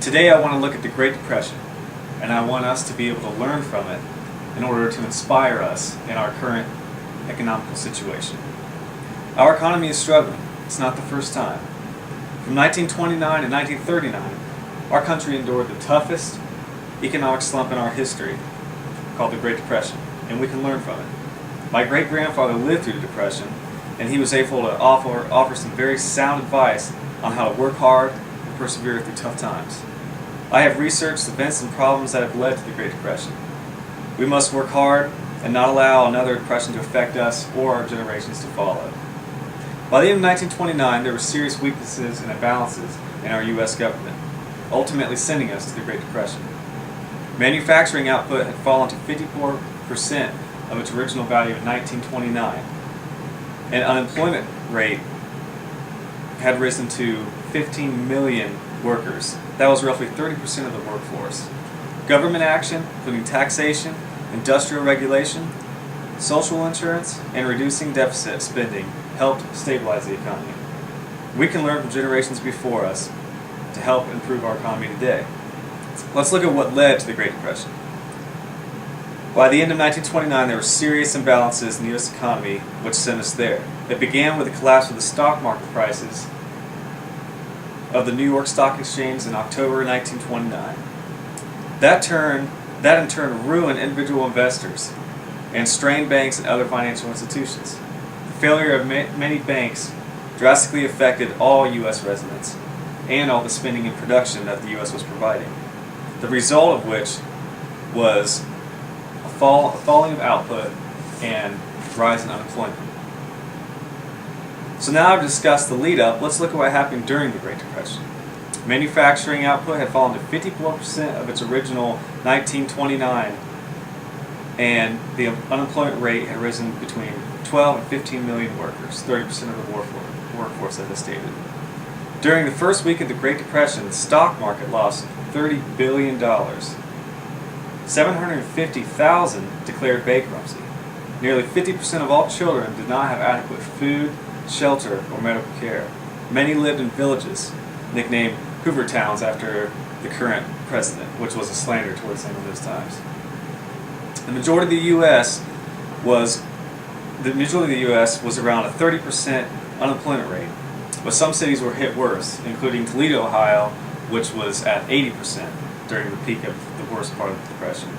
Today I want to look at the Great Depression, and I want us to be able to learn from it in order to inspire us in our current economical situation. Our economy is struggling. It's not the first time. From 1929 to 1939, our country endured the toughest economic slump in our history, called the Great Depression, and we can learn from it. My great-grandfather lived through the Depression, and he was able to offer some very sound advice on how to work hard and persevere through tough times. I have researched events and problems that have led to the Great Depression. We must work hard and not allow another depression to affect us or our generations to follow. By the end of 1929, there were serious weaknesses and imbalances in our U.S. government, ultimately sending us to the Great Depression. Manufacturing output had fallen to 54% of its original value in 1929, and unemployment rate had risen to 15 million workers. That was roughly 30% of the workforce. Government action, including taxation, industrial regulation, social insurance, and reducing deficit spending, helped stabilize the economy. We can learn from generations before us to help improve our economy today. Let's look at what led to the Great Depression. By the end of 1929, there were serious imbalances in the U.S. economy which sent us there. It began with the collapse of the stock market prices of the New York Stock Exchange in October 1929. That in turn ruined individual investors and strained banks and other financial institutions. The failure of many banks drastically affected all U.S. residents and all the spending and production that the U.S. was providing. The result of which was a falling of output and rise in unemployment. So now I've discussed the lead up, let's look at what happened during the Great Depression. Manufacturing output had fallen to 54% of its original 1929, and the unemployment rate had risen between 12 and 15 million workers, 30% of the workforce as I stated. During the first week of the Great Depression, the stock market lost $30 billion. 750,000 declared bankruptcy. Nearly 50% of all children did not have adequate food, shelter, or medical care. Many lived in villages, nicknamed Hoover Towns after the current president, which was a slander towards him in those times. The majority of the U.S. was around a 30% unemployment rate, but some cities were hit worse, including Toledo, Ohio, which was at 80% during the peak of the worst part of the Depression.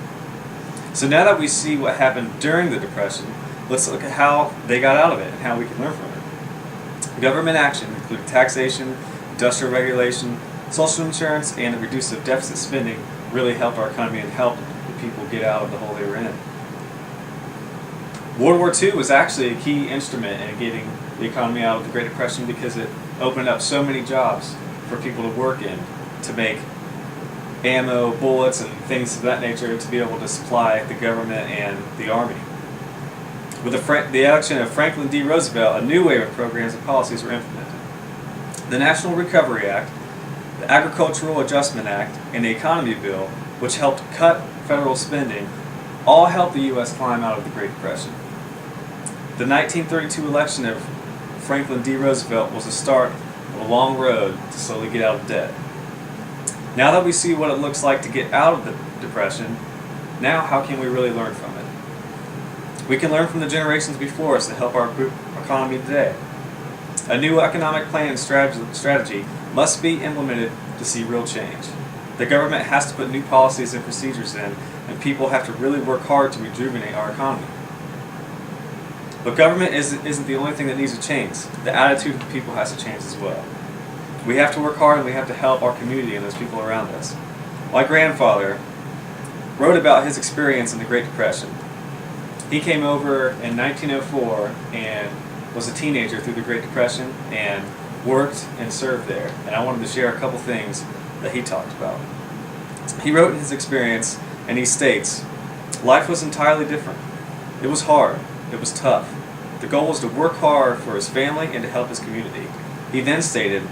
So now that we see what happened during the Depression, let's look at how they got out of it and how we can learn from it. Government action included taxation, industrial regulation, social insurance, and the reduction of deficit spending really helped our economy and helped the people get out of the hole they were in. World War II was actually a key instrument in getting the economy out of the Great Depression because it opened up so many jobs for people to work in, to make ammo, bullets, and things of that nature to be able to supply the government and the Army. With the election of Franklin D. Roosevelt, a new wave of programs and policies were implemented. The National Recovery Act, the Agricultural Adjustment Act, and the Economy Bill, which helped cut federal spending, all helped the U.S. climb out of the Great Depression. The 1932 election of Franklin D. Roosevelt was the start of a long road to slowly get out of debt. Now that we see what it looks like to get out of the Depression, now how can we really learn from it? We can learn from the generations before us to help our economy today. A new economic plan and strategy must be implemented to see real change. The government has to put new policies and procedures in, and people have to really work hard to rejuvenate our economy. But government isn't the only thing that needs to change. The attitude of the people has to change as well. We have to work hard and we have to help our community and those people around us. My grandfather wrote about his experience in the Great Depression. He came over in 1904 and was a teenager through the Great Depression and worked and served there. And I wanted to share a couple things that he talked about. He wrote in his experience, and he states, "Life was entirely different. It was hard. It was tough. The goal was to work hard for his family and to help his community." He then stated,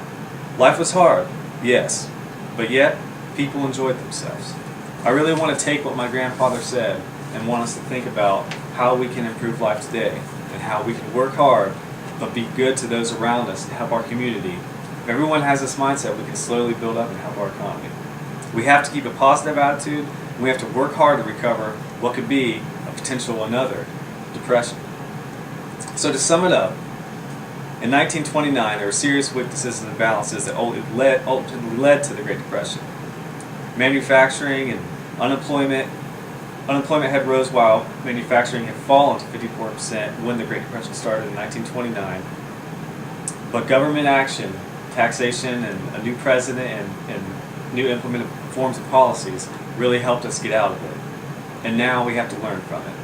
"Life was hard, yes, but yet people enjoyed themselves." I really want to take what my grandfather said and want us to think about how we can improve life today and how we can work hard but be good to those around us and help our community. If everyone has this mindset, we can slowly build up and help our economy. We have to keep a positive attitude, and we have to work hard to recover what could be a potential another depression. So to sum it up, in 1929 there were serious weaknesses and imbalances that ultimately led to the Great Depression. Manufacturing and unemployment had rose while manufacturing had fallen to 54% when the Great Depression started in 1929. But government action, taxation, and a new president and new implemented forms of policies really helped us get out of it. And now we have to learn from it.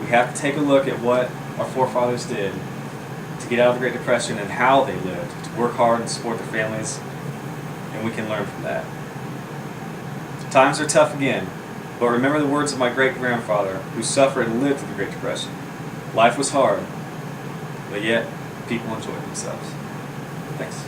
We have to take a look at what our forefathers did to get out of the Great Depression and how they lived, to work hard and support their families, and we can learn from that. Times are tough again, but remember the words of my great-grandfather who suffered and lived through the Great Depression. Life was hard, but yet people enjoyed themselves. Thanks.